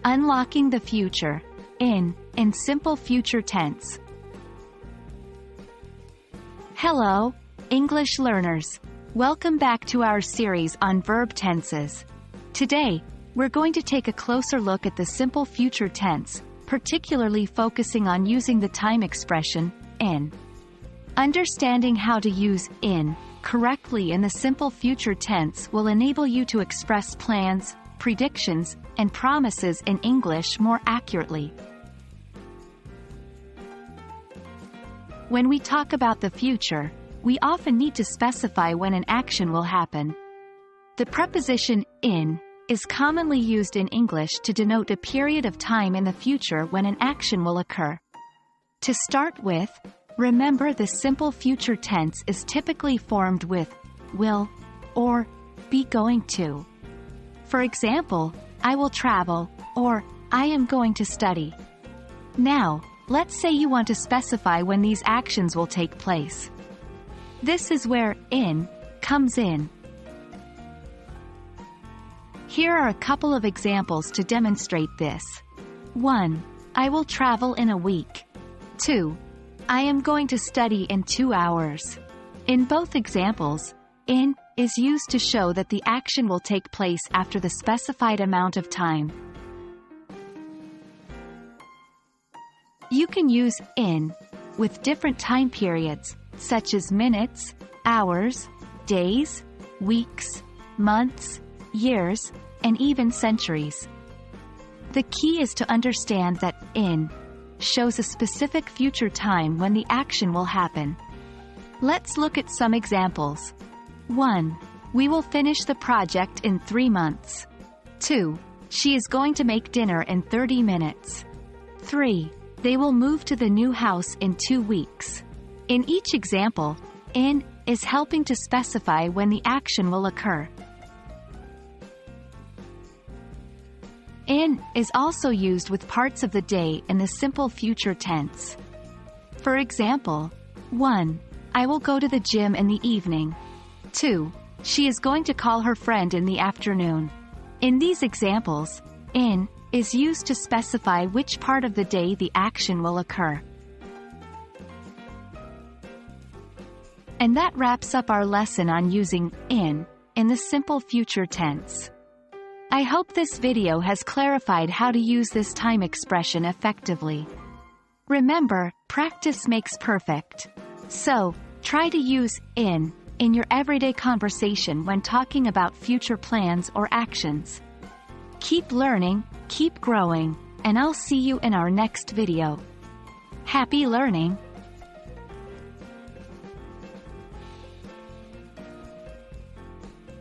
Unlocking the future. In simple future tense. Hello, English learners. Welcome back to our series on verb tenses. Today, we're going to take a closer look at the simple future tense, particularly focusing on using the time expression, in. Understanding how to use in correctly in the simple future tense will enable you to express plans, predictions, and promises in English more accurately. When we talk about the future, we often need to specify when an action will happen. The preposition in is commonly used in English to denote a period of time in the future when an action will occur. To start with, remember the simple future tense is typically formed with will or be going to. For example, I will travel, or I am going to study. Now, let's say you want to specify when these actions will take place. This is where in comes in. Here are a couple of examples to demonstrate this. 1. I will travel in a week. 2. I am going to study in 2 hours. In both examples, in is used to show that the action will take place after the specified amount of time. You can use in with different time periods, such as minutes, hours, days, weeks, months, years, and even centuries. The key is to understand that in shows a specific future time when the action will happen. Let's look at some examples. 1. We will finish the project in 3 months. 2. She is going to make dinner in 30 minutes. 3. They will move to the new house in 2 weeks. In each example, in is helping to specify when the action will occur. In is also used with parts of the day in the simple future tense. For example, 1. I will go to the gym in the evening. 2. She is going to call her friend in the afternoon. In these examples, in is used to specify which part of the day the action will occur. And that wraps up our lesson on using in the simple future tense. I hope this video has clarified how to use this time expression effectively. Remember, practice makes perfect. So, try to use in your everyday conversation when talking about future plans or actions. Keep learning, keep growing, and I'll see you in our next video. Happy learning!